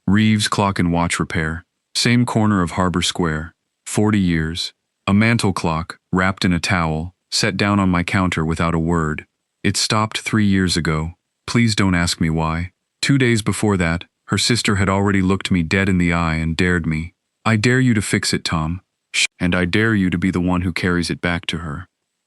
Reeves Clock and Watch Repair. Same corner of Harbor Square. 40 years. A mantel clock, wrapped in a towel, set down on my counter without a word. It stopped 3 years ago. Please don't ask me why. 2 days before that, her sister had already looked me dead in the eye and dared me. I dare you to fix it, Tom. And I dare you to be the one who carries it back to her.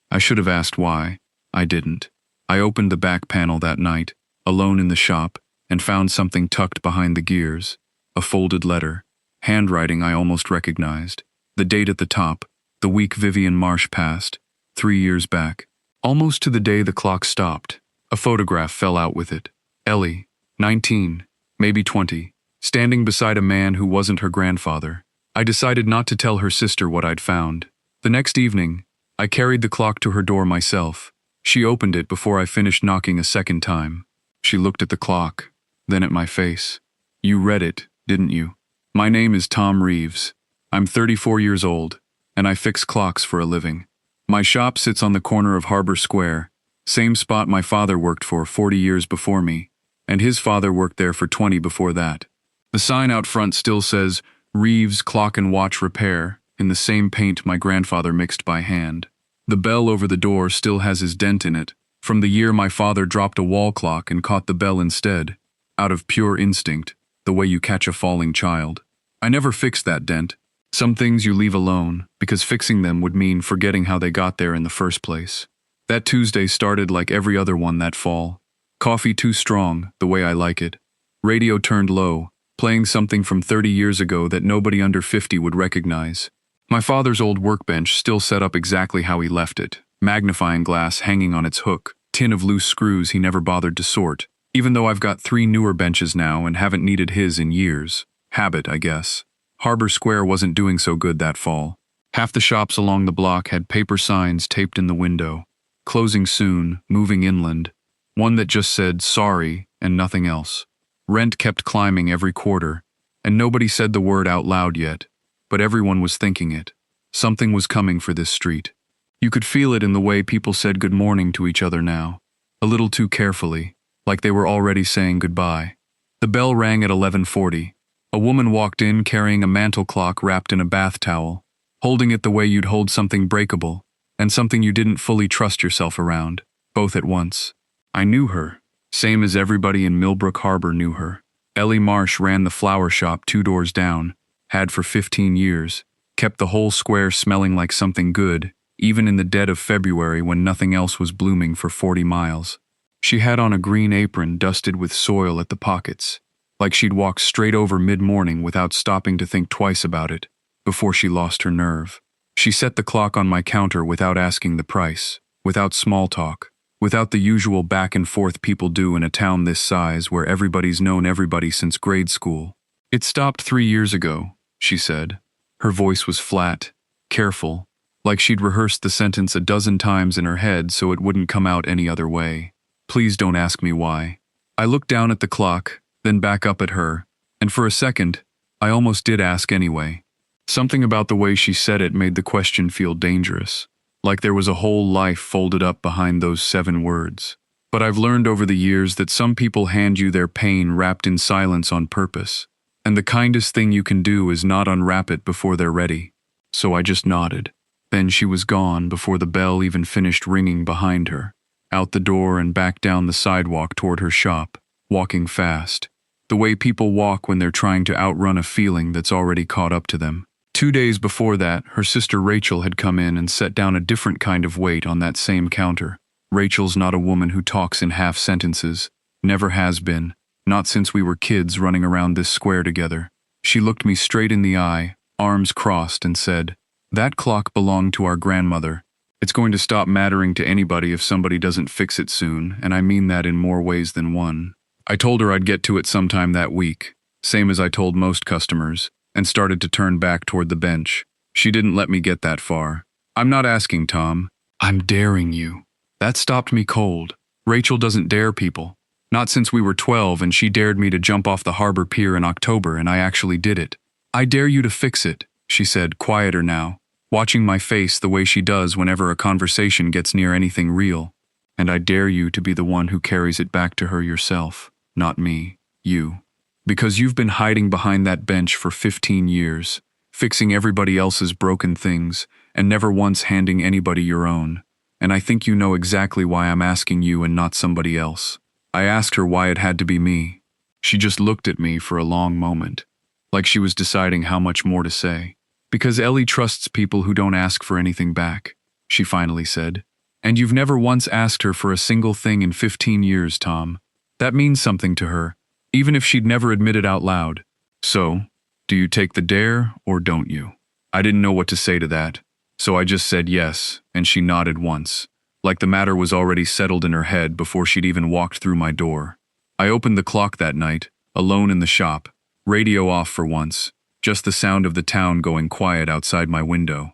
I should have asked why. I didn't. I opened the back panel that night, alone in the shop, and found something tucked behind the gears. A folded letter. Handwriting I almost recognized. The date at the top. The week Vivian Marsh passed. 3 years back. Almost to the day the clock stopped. A photograph fell out with it. Ellie, 19, maybe 20, standing beside a man who wasn't her grandfather. I decided not to tell her sister what I'd found. The next evening, I carried the clock to her door myself. She opened it before I finished knocking a second time. She looked at the clock, then at my face. You read it, didn't you? My name is Tom Reeves. I'm 34 years old, and I fix clocks for a living. My shop sits on the corner of Harbor Square, same spot my father worked for 40 years before me, and his father worked there for 20 before that. The sign out front still says, Reeves Clock and Watch Repair, in the same paint my grandfather mixed by hand. The bell over the door still has his dent in it, from the year my father dropped a wall clock and caught the bell instead, out of pure instinct, the way you catch a falling child. I never fixed that dent. Some things you leave alone, because fixing them would mean forgetting how they got there in the first place. That Tuesday started like every other one that fall. Coffee too strong, the way I like it. Radio turned low, playing something from 30 years ago that nobody under 50 would recognize. My father's old workbench still set up exactly how he left it, magnifying glass hanging on its hook, tin of loose screws he never bothered to sort, even though I've got 3 newer benches now and haven't needed his in years. Habit, I guess. Harbor Square wasn't doing so good that fall. Half the shops along the block had paper signs taped in the window. Closing soon, moving inland. One that just said, sorry, and nothing else. Rent kept climbing every quarter, and nobody said the word out loud yet, but everyone was thinking it. Something was coming for this street. You could feel it in the way people said good morning to each other now, a little too carefully, like they were already saying goodbye. The bell rang at 11:40. A woman walked in carrying a mantel clock wrapped in a bath towel, holding it the way you'd hold something breakable, and something you didn't fully trust yourself around, both at once. I knew her, same as everybody in Millbrook Harbor knew her. Ellie Marsh ran the flower shop 2 doors down, had for 15 years, kept the whole square smelling like something good, even in the dead of February when nothing else was blooming for 40 miles. She had on a green apron dusted with soil at the pockets, like she'd walked straight over mid-morning without stopping to think twice about it, before she lost her nerve. She set the clock on my counter without asking the price, without small talk, without the usual back and forth people do in a town this size where everybody's known everybody since grade school. It stopped 3 years ago, she said. Her voice was flat, careful, like she'd rehearsed the sentence a dozen times in her head so it wouldn't come out any other way. Please don't ask me why. I looked down at the clock, then back up at her, and for a second, I almost did ask anyway. Something about the way she said it made the question feel dangerous, like there was a whole life folded up behind those 7 words. But I've learned over the years that some people hand you their pain wrapped in silence on purpose, and the kindest thing you can do is not unwrap it before they're ready. So I just nodded. Then she was gone before the bell even finished ringing behind her, out the door and back down the sidewalk toward her shop, walking fast, the way people walk when they're trying to outrun a feeling that's already caught up to them. 2 days before that, her sister Rachel had come in and set down a different kind of weight on that same counter. Rachel's not a woman who talks in half sentences, never has been, not since we were kids running around this square together. She looked me straight in the eye, arms crossed, and said, "That clock belonged to our grandmother. It's going to stop mattering to anybody if somebody doesn't fix it soon, and I mean that in more ways than one." I told her I'd get to it sometime that week, same as I told most customers, and started to turn back toward the bench. She didn't let me get that far. "I'm not asking, Tom. I'm daring you." That stopped me cold. Rachel doesn't dare people. Not since we were 12 and she dared me to jump off the harbor pier in October and I actually did it. "I dare you to fix it," she said, quieter now, watching my face the way she does whenever a conversation gets near anything real. "And I dare you to be the one who carries it back to her yourself, not me, you." Because you've been hiding behind that bench for 15 years, fixing everybody else's broken things, and never once handing anybody your own. And I think you know exactly why I'm asking you and not somebody else. I asked her why it had to be me. She just looked at me for a long moment, like she was deciding how much more to say. Because Ellie trusts people who don't ask for anything back, she finally said. And you've never once asked her for a single thing in 15 years, Tom. That means something to her, even if she'd never admit it out loud. So, do you take the dare or don't you? I didn't know what to say to that, so I just said yes, and she nodded once, like the matter was already settled in her head before she'd even walked through my door. I opened the clock that night, alone in the shop, radio off for once, just the sound of the town going quiet outside my window.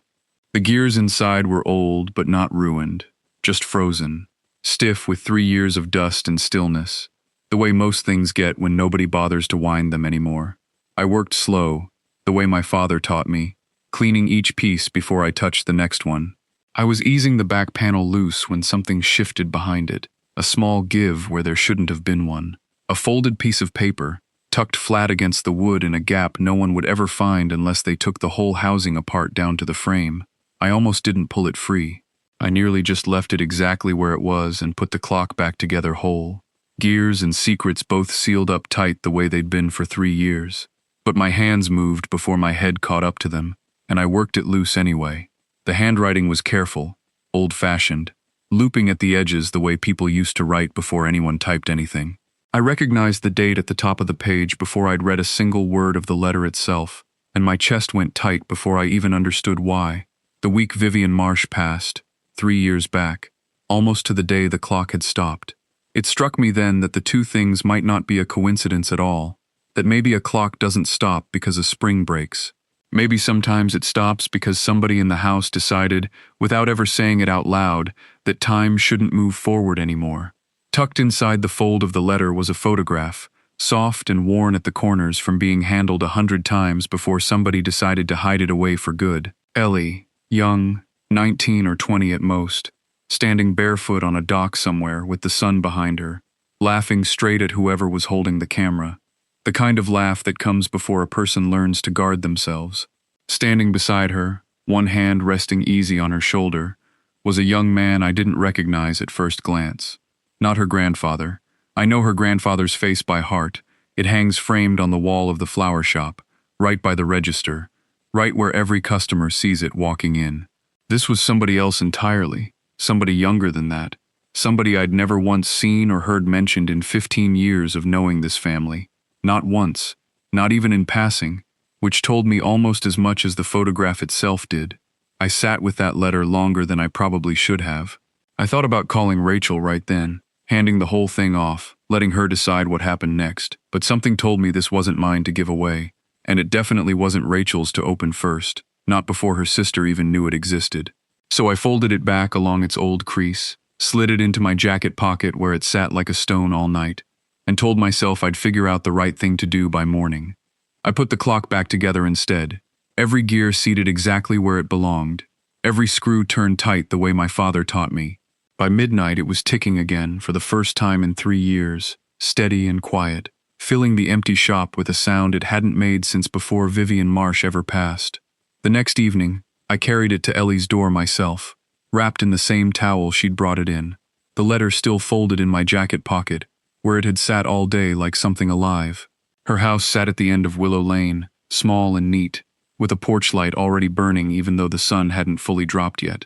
The gears inside were old but not ruined, just frozen, stiff with 3 years of dust and stillness, the way most things get when nobody bothers to wind them anymore. I worked slow, the way my father taught me, cleaning each piece before I touched the next one. I was easing the back panel loose when something shifted behind it, a small give where there shouldn't have been one. A folded piece of paper, tucked flat against the wood in a gap no one would ever find unless they took the whole housing apart down to the frame. I almost didn't pull it free. I nearly just left it exactly where it was and put the clock back together whole. Gears and secrets both sealed up tight the way they'd been for 3 years. But my hands moved before my head caught up to them, and I worked it loose anyway. The handwriting was careful, old-fashioned, looping at the edges the way people used to write before anyone typed anything. I recognized the date at the top of the page before I'd read a single word of the letter itself, and my chest went tight before I even understood why. The week Vivian Marsh passed, 3 years back, almost to the day the clock had stopped. It struck me then that the two things might not be a coincidence at all, that maybe a clock doesn't stop because a spring breaks. Maybe sometimes it stops because somebody in the house decided, without ever saying it out loud, that time shouldn't move forward anymore. Tucked inside the fold of the letter was a photograph, soft and worn at the corners from being handled 100 times before somebody decided to hide it away for good. Ellie, young, 19 or 20 at most, standing barefoot on a dock somewhere with the sun behind her, laughing straight at whoever was holding the camera. The kind of laugh that comes before a person learns to guard themselves. Standing beside her, one hand resting easy on her shoulder, was a young man I didn't recognize at first glance. Not her grandfather. I know her grandfather's face by heart. It hangs framed on the wall of the flower shop, right by the register, right where every customer sees it walking in. This was somebody else entirely, somebody younger than that, somebody I'd never once seen or heard mentioned in 15 years of knowing this family. Not once, not even in passing, which told me almost as much as the photograph itself did. I sat with that letter longer than I probably should have. I thought about calling Rachel right then, handing the whole thing off, letting her decide what happened next, but something told me this wasn't mine to give away, and it definitely wasn't Rachel's to open first, not before her sister even knew it existed. So I folded it back along its old crease, slid it into my jacket pocket where it sat like a stone all night, and told myself I'd figure out the right thing to do by morning. I put the clock back together instead, every gear seated exactly where it belonged, every screw turned tight the way my father taught me. By midnight it was ticking again for the first time in 3 years, steady and quiet, filling the empty shop with a sound it hadn't made since before Vivian Marsh ever passed. The next evening, I carried it to Ellie's door myself, wrapped in the same towel she'd brought it in, the letter still folded in my jacket pocket, where it had sat all day like something alive. Her house sat at the end of Willow Lane, small and neat, with a porch light already burning even though the sun hadn't fully dropped yet.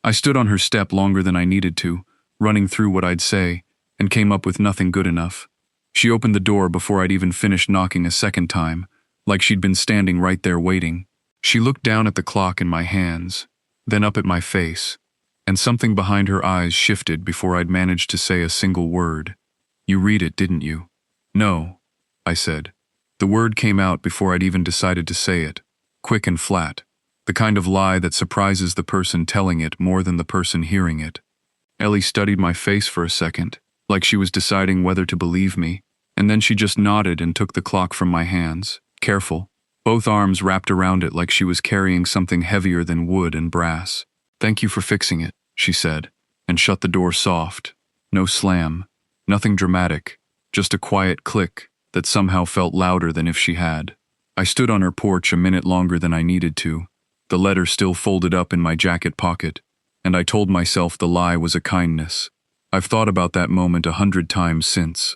I stood on her step longer than I needed to, running through what I'd say, and came up with nothing good enough. She opened the door before I'd even finished knocking a second time, like she'd been standing right there waiting. She looked down at the clock in my hands, then up at my face, and something behind her eyes shifted before I'd managed to say a single word. "You read it, didn't you?" "No," I said. The word came out before I'd even decided to say it, quick and flat, the kind of lie that surprises the person telling it more than the person hearing it. Ellie studied my face for a second, like she was deciding whether to believe me, and then she just nodded and took the clock from my hands, careful, both arms wrapped around it like she was carrying something heavier than wood and brass. "Thank you for fixing it," she said, and shut the door soft. No slam. Nothing dramatic, just a quiet click, that somehow felt louder than if she had. I stood on her porch a minute longer than I needed to, the letter still folded up in my jacket pocket, and I told myself the lie was a kindness. I've thought about that moment 100 times since.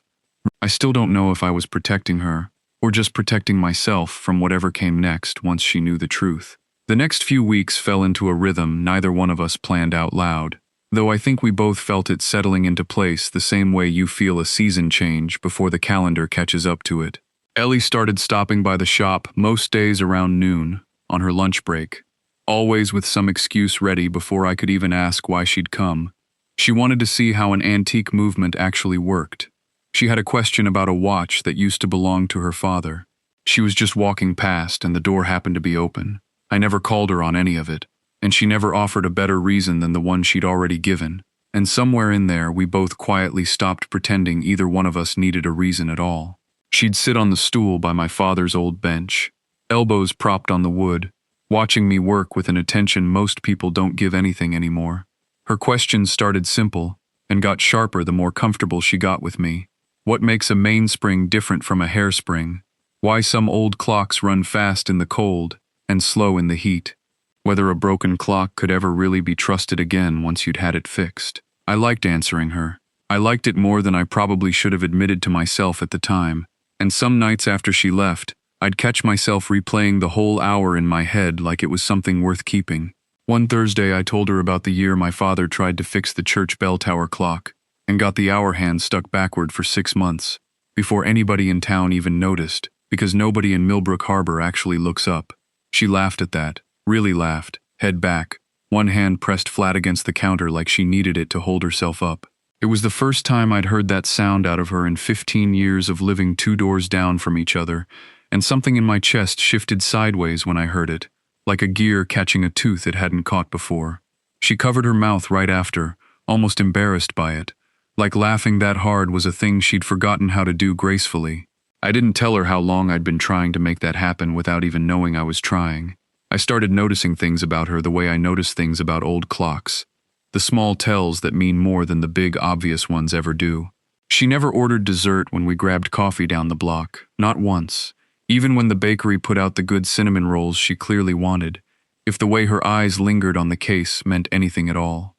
I still don't know if I was protecting her, or just protecting myself from whatever came next once she knew the truth. The next few weeks fell into a rhythm neither one of us planned out loud, though I think we both felt it settling into place the same way you feel a season change before the calendar catches up to it. Ellie started stopping by the shop most days around noon, on her lunch break, always with some excuse ready before I could even ask why she'd come. She wanted to see how an antique movement actually worked. She had a question about a watch that used to belong to her father. She was just walking past and the door happened to be open. I never called her on any of it, and she never offered a better reason than the one she'd already given, and somewhere in there we both quietly stopped pretending either one of us needed a reason at all. She'd sit on the stool by my father's old bench, elbows propped on the wood, watching me work with an attention most people don't give anything anymore. Her questions started simple, and got sharper the more comfortable she got with me. What makes a mainspring different from a hairspring? Why some old clocks run fast in the cold and slow in the heat? Whether a broken clock could ever really be trusted again once you'd had it fixed. I liked answering her. I liked it more than I probably should have admitted to myself at the time, and some nights after she left, I'd catch myself replaying the whole hour in my head like it was something worth keeping. One Thursday I told her about the year my father tried to fix the church bell tower clock, and got the hour hand stuck backward for 6 months, before anybody in town even noticed, because nobody in Millbrook Harbor actually looks up. She laughed at that, really laughed, head back, one hand pressed flat against the counter like she needed it to hold herself up. It was the first time I'd heard that sound out of her in 15 years of living 2 doors down from each other, and something in my chest shifted sideways when I heard it, like a gear catching a tooth it hadn't caught before. She covered her mouth right after, almost embarrassed by it, like laughing that hard was a thing she'd forgotten how to do gracefully. I didn't tell her how long I'd been trying to make that happen without even knowing I was trying. I started noticing things about her the way I noticed things about old clocks. The small tells that mean more than the big obvious ones ever do. She never ordered dessert when we grabbed coffee down the block, not once. Even when the bakery put out the good cinnamon rolls she clearly wanted, if the way her eyes lingered on the case meant anything at all.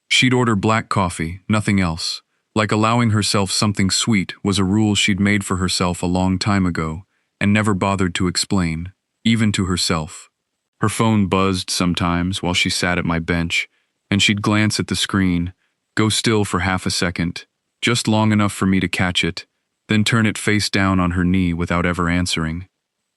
She'd order black coffee, nothing else. Like allowing herself something sweet was a rule she'd made for herself a long time ago, and never bothered to explain, even to herself. Her phone buzzed sometimes while she sat at my bench, and she'd glance at the screen, go still for half a second, just long enough for me to catch it, then turn it face down on her knee without ever answering.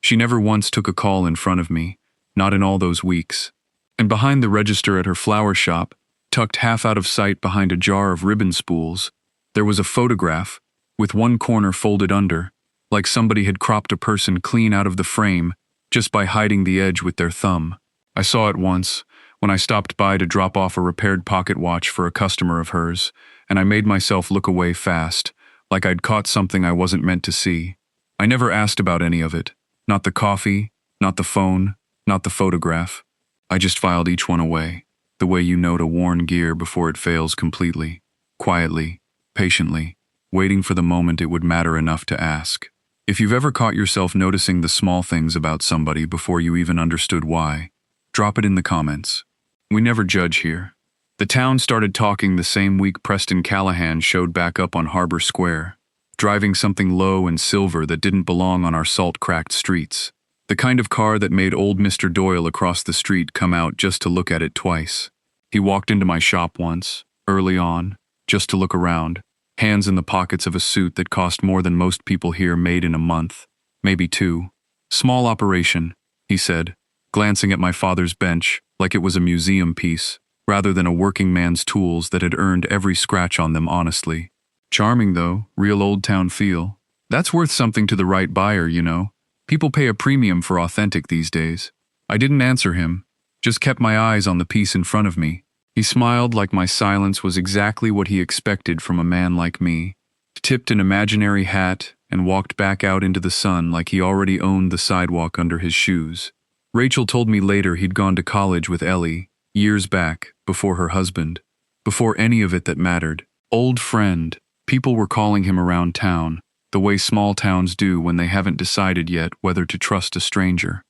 She never once took a call in front of me, not in all those weeks. And behind the register at her flower shop, tucked half out of sight behind a jar of ribbon spools, there was a photograph, with one corner folded under, like somebody had cropped a person clean out of the frame just by hiding the edge with their thumb. I saw it once, when I stopped by to drop off a repaired pocket watch for a customer of hers, and I made myself look away fast, like I'd caught something I wasn't meant to see. I never asked about any of it. Not the coffee, not the phone, not the photograph. I just filed each one away, the way you note a worn gear before it fails completely, quietly, patiently, waiting for the moment it would matter enough to ask. If you've ever caught yourself noticing the small things about somebody before you even understood why, drop it in the comments. We never judge here. The town started talking the same week Preston Callahan showed back up on Harbor Square, driving something low and silver that didn't belong on our salt-cracked streets. The kind of car that made old Mr. Doyle across the street come out just to look at it twice. He walked into my shop once, early on, just to look around, hands in the pockets of a suit that cost more than most people here made in a month, maybe 2. Small operation, he said, glancing at my father's bench like it was a museum piece, rather than a working man's tools that had earned every scratch on them honestly. Charming though, real old-town feel. That's worth something to the right buyer, you know. People pay a premium for authentic these days. I didn't answer him, just kept my eyes on the piece in front of me. He smiled like my silence was exactly what he expected from a man like me, tipped an imaginary hat, and walked back out into the sun like he already owned the sidewalk under his shoes. Rachel told me later he'd gone to college with Ellie, years back, before her husband, before any of it that mattered. Old friend, people were calling him around town, the way small towns do when they haven't decided yet whether to trust a stranger.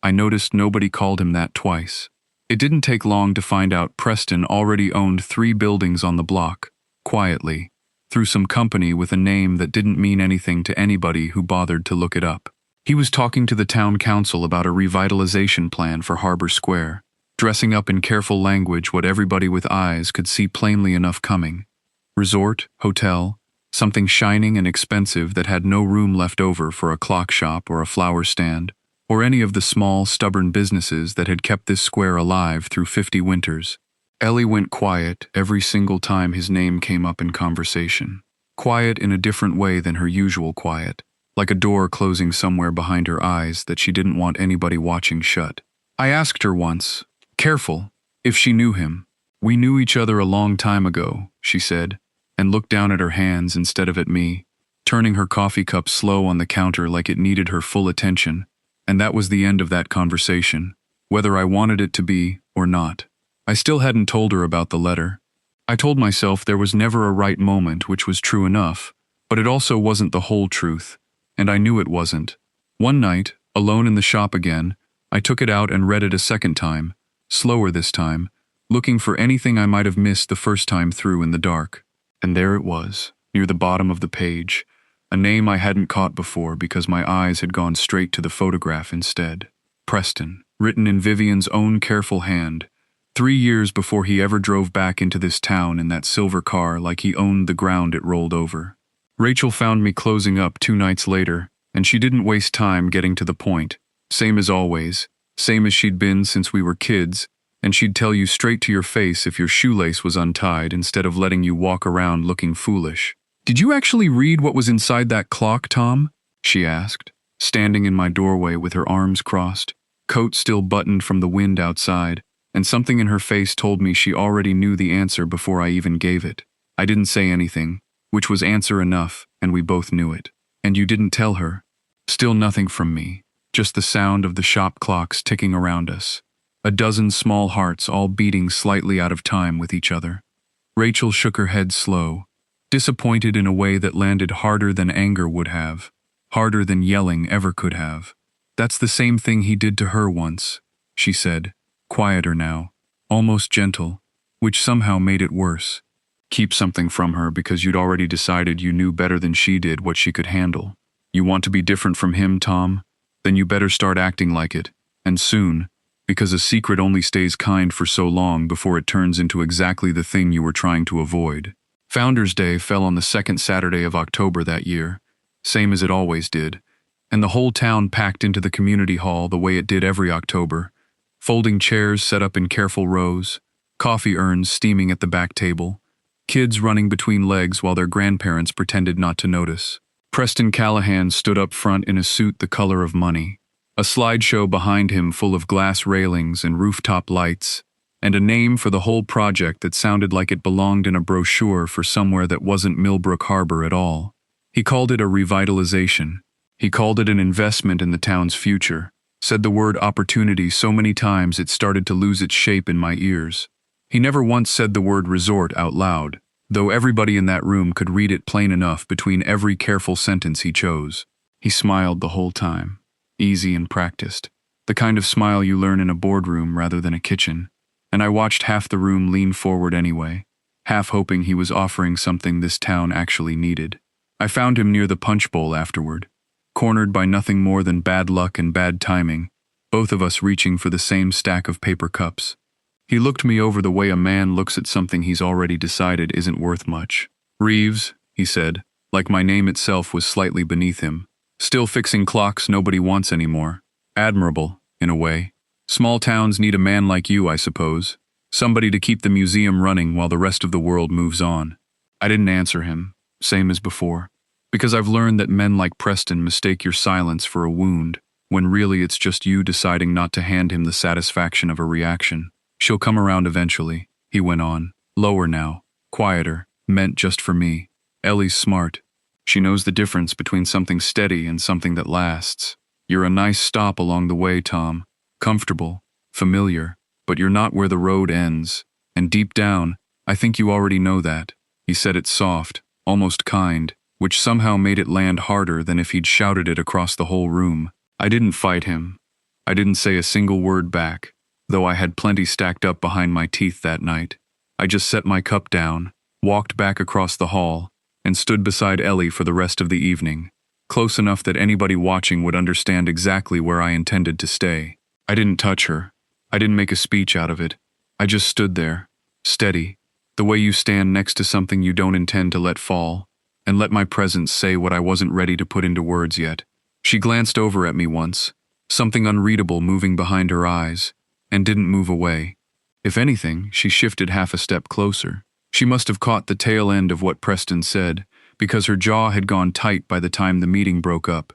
I noticed nobody called him that twice. It didn't take long to find out Preston already owned 3 buildings on the block, quietly, through some company with a name that didn't mean anything to anybody who bothered to look it up. He was talking to the town council about a revitalization plan for Harbor Square, dressing up in careful language what everybody with eyes could see plainly enough coming. Resort, hotel, something shining and expensive that had no room left over for a clock shop or a flower stand, or any of the small, stubborn businesses that had kept this square alive through 50 winters. Ellie went quiet every single time his name came up in conversation. Quiet in a different way than her usual quiet, like a door closing somewhere behind her eyes that she didn't want anybody watching shut. I asked her once, careful, if she knew him. "We knew each other a long time ago," she said, and looked down at her hands instead of at me, turning her coffee cup slow on the counter like it needed her full attention. And that was the end of that conversation, whether I wanted it to be or not. I still hadn't told her about the letter. I told myself there was never a right moment, which was true enough, but it also wasn't the whole truth, and I knew it wasn't. One night, alone in the shop again, I took it out and read it a second time, slower this time, looking for anything I might have missed the first time through in the dark. And there it was, near the bottom of the page, a name I hadn't caught before because my eyes had gone straight to the photograph instead. Preston, written in Vivian's own careful hand, 3 years before he ever drove back into this town in that silver car like he owned the ground it rolled over. Rachel found me closing up 2 nights later, and she didn't waste time getting to the point. Same as always, same as she'd been since we were kids, and she'd tell you straight to your face if your shoelace was untied instead of letting you walk around looking foolish. "Did you actually read what was inside that clock, Tom?" she asked, standing in my doorway with her arms crossed, coat still buttoned from the wind outside, and something in her face told me she already knew the answer before I even gave it. I didn't say anything, which was answer enough, and we both knew it. "And you didn't tell her?" Still nothing from me, just the sound of the shop clocks ticking around us. A dozen small hearts all beating slightly out of time with each other. Rachel shook her head slow, disappointed in a way that landed harder than anger would have, harder than yelling ever could have. "That's the same thing he did to her once," she said, quieter now, almost gentle, which somehow made it worse. "Keep something from her because you'd already decided you knew better than she did what she could handle. You want to be different from him, Tom? Then you better start acting like it, and soon, because a secret only stays kind for so long before it turns into exactly the thing you were trying to avoid." Founders' Day fell on the 2nd Saturday of October that year, same as it always did, and the whole town packed into the community hall the way it did every October, folding chairs set up in careful rows, coffee urns steaming at the back table, kids running between legs while their grandparents pretended not to notice. Preston Callahan stood up front in a suit the color of money, a slideshow behind him full of glass railings and rooftop lights, and a name for the whole project that sounded like it belonged in a brochure for somewhere that wasn't Millbrook Harbor at all. He called it a revitalization. He called it an investment in the town's future, said the word opportunity so many times it started to lose its shape in my ears. He never once said the word resort out loud, though everybody in that room could read it plain enough between every careful sentence he chose. He smiled the whole time, easy and practiced, the kind of smile you learn in a boardroom rather than a kitchen. And I watched half the room lean forward anyway, half hoping he was offering something this town actually needed. I found him near the punch bowl afterward, cornered by nothing more than bad luck and bad timing, both of us reaching for the same stack of paper cups. He looked me over the way a man looks at something he's already decided isn't worth much. "Reeves," he said, like my name itself was slightly beneath him. "Still fixing clocks nobody wants anymore. Admirable, in a way. Small towns need a man like you, I suppose. Somebody to keep the museum running while the rest of the world moves on." I didn't answer him, same as before, because I've learned that men like Preston mistake your silence for a wound, when really it's just you deciding not to hand him the satisfaction of a reaction. "She'll come around eventually," he went on, lower now, quieter, meant just for me. "Ellie's smart. She knows the difference between something steady and something that lasts. You're a nice stop along the way, Tom. Comfortable, familiar, but you're not where the road ends. And deep down, I think you already know that." He said it soft, almost kind, which somehow made it land harder than if he'd shouted it across the whole room. I didn't fight him. I didn't say a single word back, though I had plenty stacked up behind my teeth that night. I just set my cup down, walked back across the hall, and stood beside Ellie for the rest of the evening, close enough that anybody watching would understand exactly where I intended to stay. I didn't touch her. I didn't make a speech out of it. I just stood there, steady, the way you stand next to something you don't intend to let fall, and let my presence say what I wasn't ready to put into words yet. She glanced over at me once, something unreadable moving behind her eyes, and didn't move away. If anything, she shifted half a step closer. She must have caught the tail end of what Preston said, because her jaw had gone tight by the time the meeting broke up.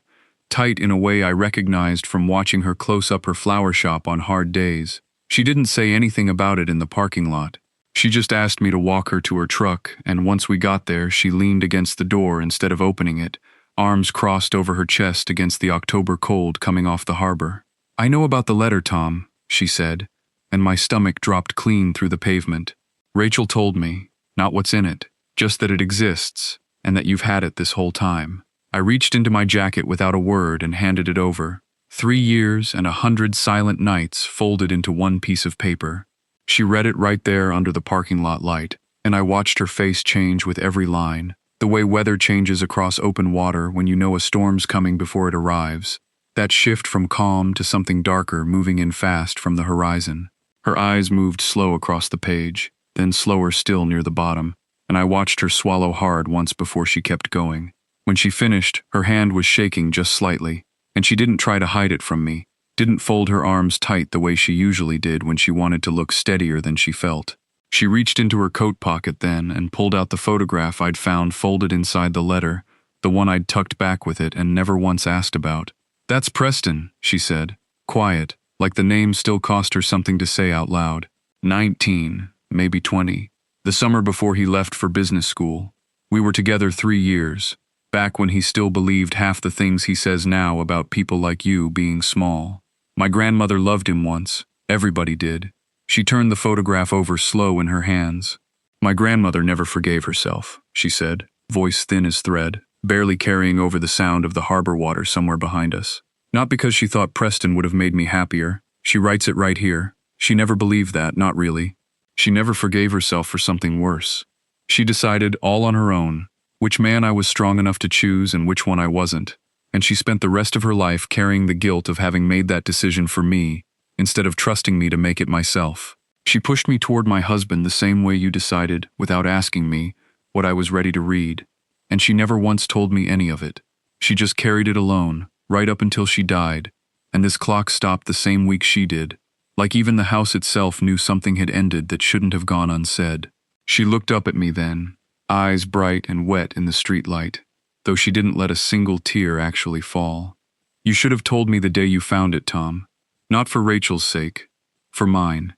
Tight in a way I recognized from watching her close up her flower shop on hard days. She didn't say anything about it in the parking lot. She just asked me to walk her to her truck, and once we got there, she leaned against the door instead of opening it, arms crossed over her chest against the October cold coming off the harbor. "I know about the letter, Tom," she said, and my stomach dropped clean through the pavement. "Rachel told me, not what's in it, just that it exists, and that you've had it this whole time." I reached into my jacket without a word and handed it over. 3 years and 100 silent nights folded into one piece of paper. She read it right there under the parking lot light, and I watched her face change with every line, the way weather changes across open water when you know a storm's coming before it arrives. That shift from calm to something darker moving in fast from the horizon. Her eyes moved slow across the page, then slower still near the bottom, and I watched her swallow hard once before she kept going. When she finished, her hand was shaking just slightly, and she didn't try to hide it from me, didn't fold her arms tight the way she usually did when she wanted to look steadier than she felt. She reached into her coat pocket then and pulled out the photograph I'd found folded inside the letter, the one I'd tucked back with it and never once asked about. "That's Preston," she said, quiet, like the name still cost her something to say out loud. 19, maybe 20, the summer before he left for business school. We were together 3 years. Back when he still believed half the things he says now about people like you being small. My grandmother loved him once. Everybody did. She turned the photograph over slow in her hands. "My grandmother never forgave herself," she said, voice thin as thread, barely carrying over the sound of the harbor water somewhere behind us. "Not because she thought Preston would have made me happier. She writes it right here. She never believed that, not really. She never forgave herself for something worse. She decided, all on her own, which man I was strong enough to choose and which one I wasn't, and she spent the rest of her life carrying the guilt of having made that decision for me, instead of trusting me to make it myself. She pushed me toward my husband the same way you decided, without asking me, what I was ready to read, and she never once told me any of it. She just carried it alone, right up until she died, and this clock stopped the same week she did, like even the house itself knew something had ended that shouldn't have gone unsaid. She looked up at me then, eyes bright and wet in the streetlight, though she didn't let a single tear actually fall. "You should have told me the day you found it, Tom. Not for Rachel's sake. For mine."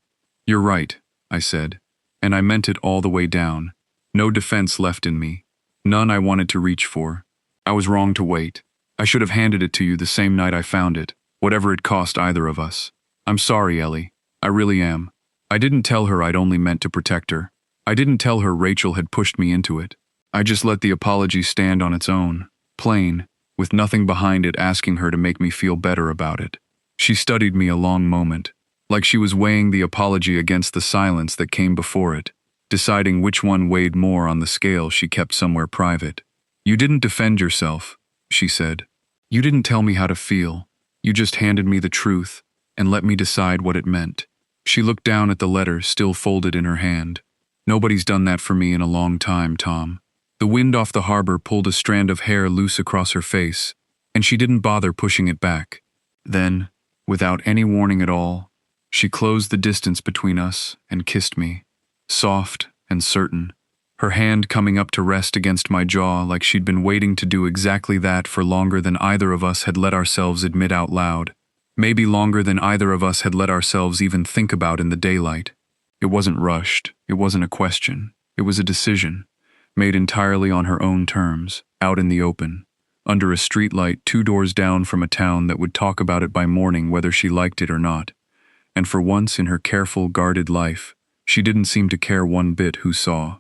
"You're right," I said, and I meant it all the way down. No defense left in me. None I wanted to reach for. I was wrong to wait. I should have handed it to you the same night I found it, whatever it cost either of us. I'm sorry, Ellie. I really am. I didn't tell her I'd only meant to protect her. I didn't tell her Rachel had pushed me into it. I just let the apology stand on its own, plain, with nothing behind it asking her to make me feel better about it. She studied me a long moment, like she was weighing the apology against the silence that came before it, deciding which one weighed more on the scale she kept somewhere private. "You didn't defend yourself," she said. "You didn't tell me how to feel. You just handed me the truth and let me decide what it meant." She looked down at the letter still folded in her hand. "Nobody's done that for me in a long time, Tom." The wind off the harbor pulled a strand of hair loose across her face, and she didn't bother pushing it back. Then, without any warning at all, she closed the distance between us and kissed me, soft and certain, her hand coming up to rest against my jaw like she'd been waiting to do exactly that for longer than either of us had let ourselves admit out loud, maybe longer than either of us had let ourselves even think about in the daylight. It wasn't rushed, it wasn't a question, it was a decision, made entirely on her own terms, out in the open, under a streetlight 2 doors down from a town that would talk about it by morning whether she liked it or not. And for once in her careful, guarded life, she didn't seem to care one bit who saw.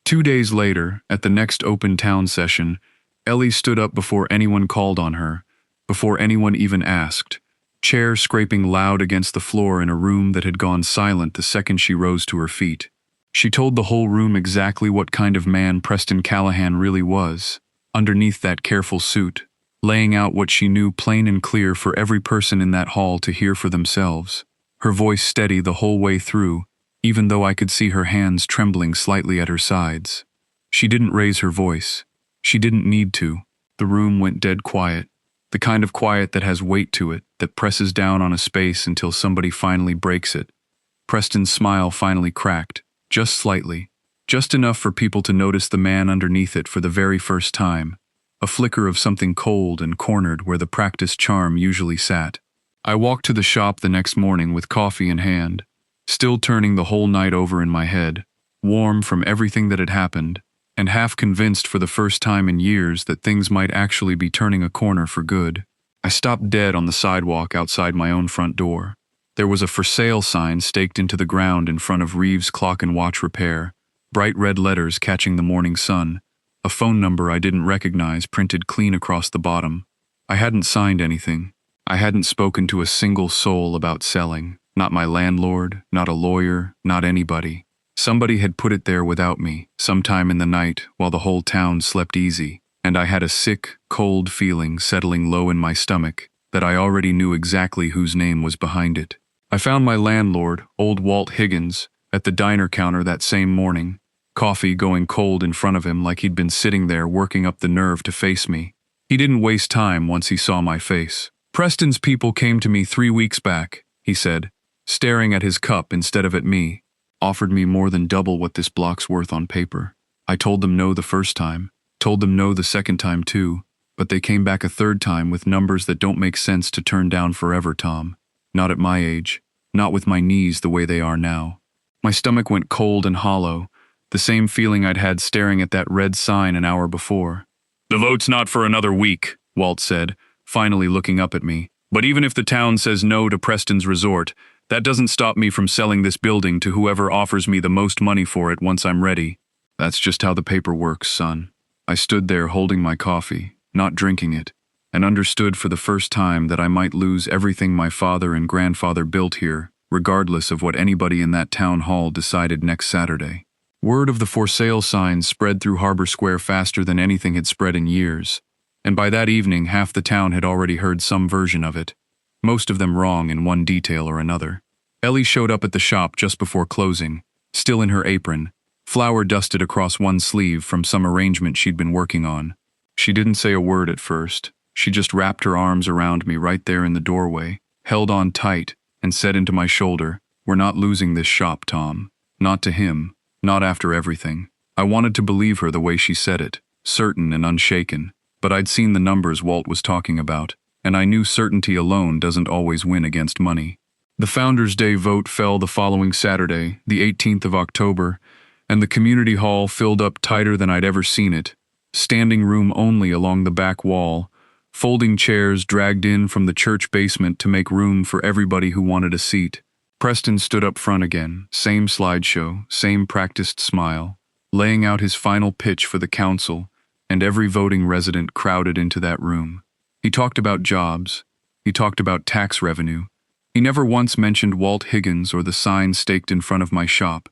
2 days later, at the next open town session, Ellie stood up before anyone called on her, before anyone even asked, chair scraping loud against the floor in a room that had gone silent the second she rose to her feet. She told the whole room exactly what kind of man Preston Callahan really was, underneath that careful suit, laying out what she knew plain and clear for every person in that hall to hear for themselves. Her voice steady the whole way through, even though I could see her hands trembling slightly at her sides. She didn't raise her voice. She didn't need to. The room went dead quiet, the kind of quiet that has weight to it, that presses down on a space until somebody finally breaks it. Preston's smile finally cracked, just slightly, just enough for people to notice the man underneath it for the very first time, a flicker of something cold and cornered where the practiced charm usually sat. I walked to the shop the next morning with coffee in hand, still turning the whole night over in my head, warm from everything that had happened, and half convinced for the first time in years that things might actually be turning a corner for good. I stopped dead on the sidewalk outside my own front door. There was a for sale sign staked into the ground in front of Reeves Clock and Watch Repair, bright red letters catching the morning sun, a phone number I didn't recognize printed clean across the bottom. I hadn't signed anything. I hadn't spoken to a single soul about selling, not my landlord, not a lawyer, not anybody. Somebody had put it there without me, sometime in the night while the whole town slept easy, and I had a sick, cold feeling settling low in my stomach that I already knew exactly whose name was behind it. I found my landlord, old Walt Higgins, at the diner counter that same morning, coffee going cold in front of him like he'd been sitting there working up the nerve to face me. He didn't waste time once he saw my face. "Preston's people came to me 3 weeks back," he said, staring at his cup instead of at me. "Offered me more than double what this block's worth on paper. I told them no the first time, told them no the second time too, but they came back a third time with numbers that don't make sense to turn down forever, Tom. Not at my age, not with my knees the way they are now." My stomach went cold and hollow, the same feeling I'd had staring at that red sign an hour before. "The vote's not for another week," Walt said, finally looking up at me. "But even if the town says no to Preston's resort, that doesn't stop me from selling this building to whoever offers me the most money for it once I'm ready." "That's just how the paper works, son." I stood there holding my coffee, not drinking it, and understood for the first time that I might lose everything my father and grandfather built here, regardless of what anybody in that town hall decided next Saturday. Word of the for sale signs spread through Harbor Square faster than anything had spread in years, and by that evening half the town had already heard some version of it, most of them wrong in one detail or another. Ellie showed up at the shop just before closing, still in her apron, flour dusted across one sleeve from some arrangement she'd been working on. She didn't say a word at first. She just wrapped her arms around me right there in the doorway, held on tight, and said into my shoulder, "We're not losing this shop, Tom. Not to him. Not after everything." I wanted to believe her the way she said it, certain and unshaken, but I'd seen the numbers Walt was talking about, and I knew certainty alone doesn't always win against money. The Founders' Day vote fell the following Saturday, the 18th of October, and the community hall filled up tighter than I'd ever seen it, standing room only along the back wall, folding chairs dragged in from the church basement to make room for everybody who wanted a seat. Preston stood up front again, same slideshow, same practiced smile, laying out his final pitch for the council, and every voting resident crowded into that room. He talked about jobs. He talked about tax revenue. He never once mentioned Walt Higgins or the sign staked in front of my shop,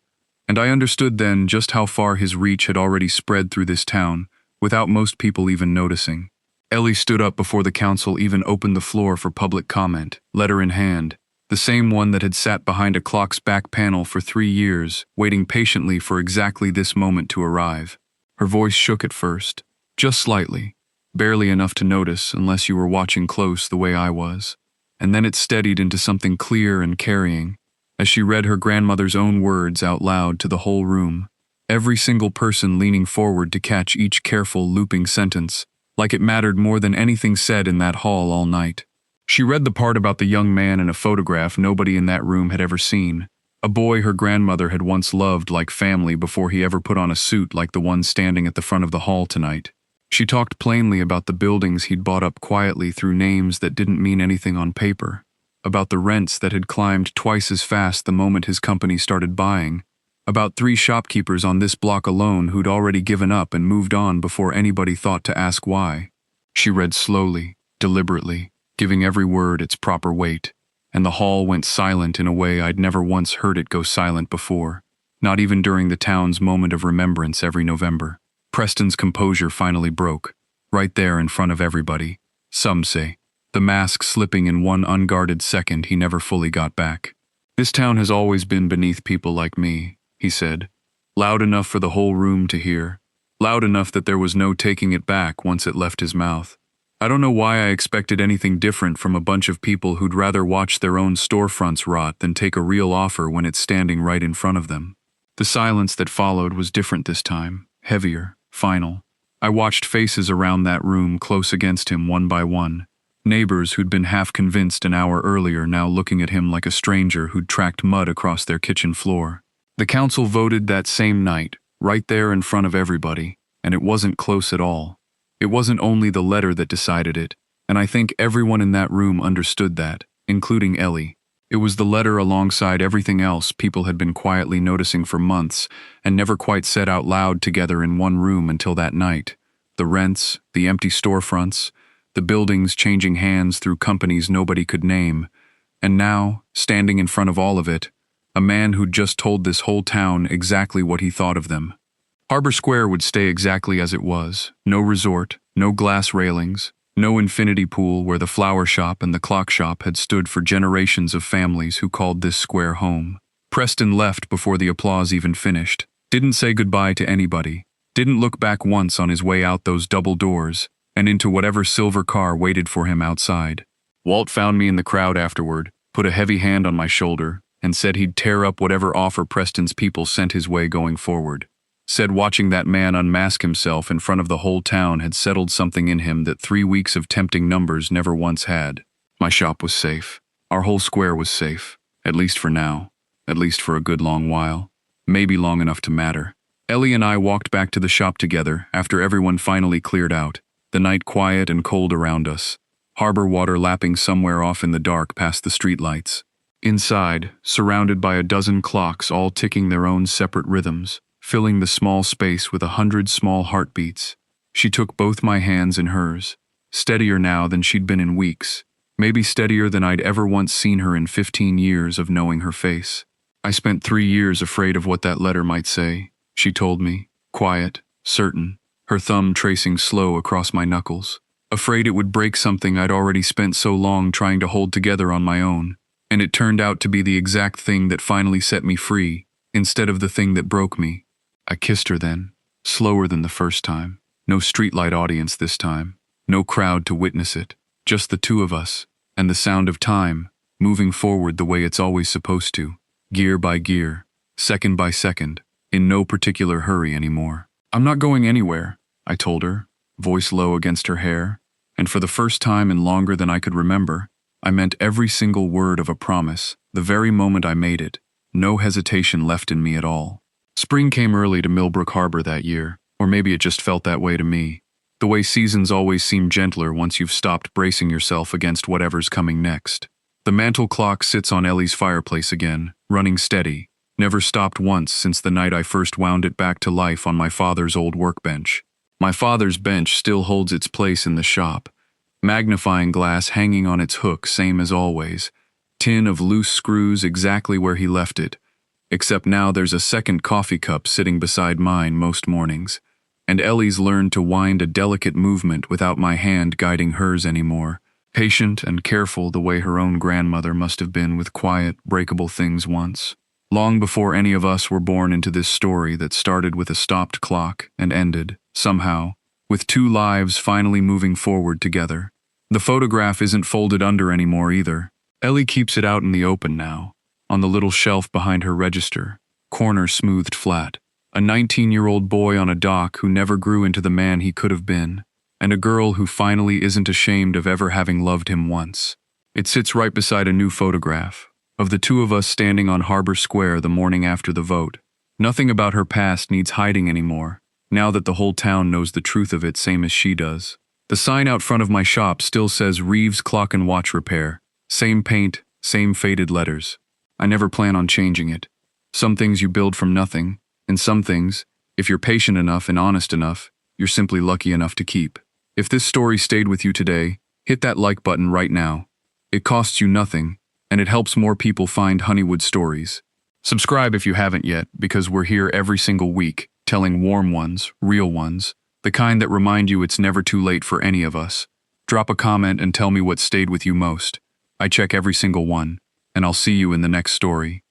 and I understood then just how far his reach had already spread through this town, without most people even noticing. Ellie stood up before the council even opened the floor for public comment, letter in hand, the same one that had sat behind a clock's back panel for 3 years, waiting patiently for exactly this moment to arrive. Her voice shook at first, just slightly, barely enough to notice unless you were watching close the way I was, and then it steadied into something clear and carrying, as she read her grandmother's own words out loud to the whole room, every single person leaning forward to catch each careful looping sentence, like it mattered more than anything said in that hall all night. She read the part about the young man in a photograph nobody in that room had ever seen, a boy her grandmother had once loved like family before he ever put on a suit like the one standing at the front of the hall tonight. She talked plainly about the buildings he'd bought up quietly through names that didn't mean anything on paper, about the rents that had climbed twice as fast the moment his company started buying, About 3 shopkeepers on this block alone who'd already given up and moved on before anybody thought to ask why. She read slowly, deliberately, giving every word its proper weight, and the hall went silent in a way I'd never once heard it go silent before, not even during the town's moment of remembrance every November. Preston's composure finally broke, right there in front of everybody, some say, the mask slipping in one unguarded second he never fully got back. "This town has always been beneath people like me," he said, loud enough for the whole room to hear, loud enough that there was no taking it back once it left his mouth. I don't know why I expected anything different from a bunch of people who'd rather watch their own storefronts rot than take a real offer when it's standing right in front of them. The silence that followed was different this time, heavier, final. I watched faces around that room close against him one by one. Neighbors who'd been half convinced an hour earlier now looking at him like a stranger who'd tracked mud across their kitchen floor. The council voted that same night, right there in front of everybody, and it wasn't close at all. It wasn't only the letter that decided it, and I think everyone in that room understood that, including Ellie. It was the letter alongside everything else people had been quietly noticing for months and never quite said out loud together in one room until that night. The rents, the empty storefronts, the buildings changing hands through companies nobody could name, and now, standing in front of all of it, a man who'd just told this whole town exactly what he thought of them. Harbor Square would stay exactly as it was, no resort, no glass railings, no infinity pool where the flower shop and the clock shop had stood for generations of families who called this square home. Preston left before the applause even finished, didn't say goodbye to anybody, didn't look back once on his way out those double doors, and into whatever silver car waited for him outside. Walt found me in the crowd afterward, put a heavy hand on my shoulder, and said he'd tear up whatever offer Preston's people sent his way going forward. Said watching that man unmask himself in front of the whole town had settled something in him that 3 weeks of tempting numbers never once had. My shop was safe. Our whole square was safe, at least for now, at least for a good long while, maybe long enough to matter. Ellie and I walked back to the shop together after everyone finally cleared out, the night quiet and cold around us, harbor water lapping somewhere off in the dark past the streetlights. Inside, surrounded by a dozen clocks all ticking their own separate rhythms, filling the small space with 100 small heartbeats, she took both my hands in hers, steadier now than she'd been in weeks, maybe steadier than I'd ever once seen her in 15 years of knowing her face. "I spent 3 years afraid of what that letter might say," she told me, quiet, certain, her thumb tracing slow across my knuckles. "Afraid it would break something I'd already spent so long trying to hold together on my own, and it turned out to be the exact thing that finally set me free, instead of the thing that broke me." I kissed her then, slower than the first time. No streetlight audience this time, no crowd to witness it, just the two of us, and the sound of time, moving forward the way it's always supposed to, gear by gear, second by second, in no particular hurry anymore. "I'm not going anywhere," I told her, voice low against her hair, and for the first time in longer than I could remember, I meant every single word of a promise, the very moment I made it, no hesitation left in me at all. Spring came early to Millbrook Harbor that year, or maybe it just felt that way to me. The way seasons always seem gentler once you've stopped bracing yourself against whatever's coming next. The mantel clock sits on Ellie's fireplace again, running steady, never stopped once since the night I first wound it back to life on my father's old workbench. My father's bench still holds its place in the shop, magnifying glass hanging on its hook same as always, tin of loose screws exactly where he left it, except now there's a second coffee cup sitting beside mine most mornings, and Ellie's learned to wind a delicate movement without my hand guiding hers anymore, patient and careful the way her own grandmother must have been with quiet, breakable things once. Long before any of us were born into this story that started with a stopped clock and ended, somehow, with 2 lives finally moving forward together. The photograph isn't folded under anymore either. Ellie keeps it out in the open now, on the little shelf behind her register, corner smoothed flat. A 19-year-old boy on a dock who never grew into the man he could have been, and a girl who finally isn't ashamed of ever having loved him once. It sits right beside a new photograph, of the 2 of us standing on Harbor Square the morning after the vote. Nothing about her past needs hiding anymore, now that the whole town knows the truth of it same as she does. The sign out front of my shop still says Reeves Clock and Watch Repair, same paint, same faded letters. I never plan on changing it. Some things you build from nothing, and some things, if you're patient enough and honest enough, you're simply lucky enough to keep. If this story stayed with you today, hit that like button right now. It costs you nothing, and it helps more people find Honeywood stories. Subscribe if you haven't yet, because we're here every single week, telling warm ones, real ones, the kind that remind you it's never too late for any of us. Drop a comment and tell me what stayed with you most. I check every single one, and I'll see you in the next story.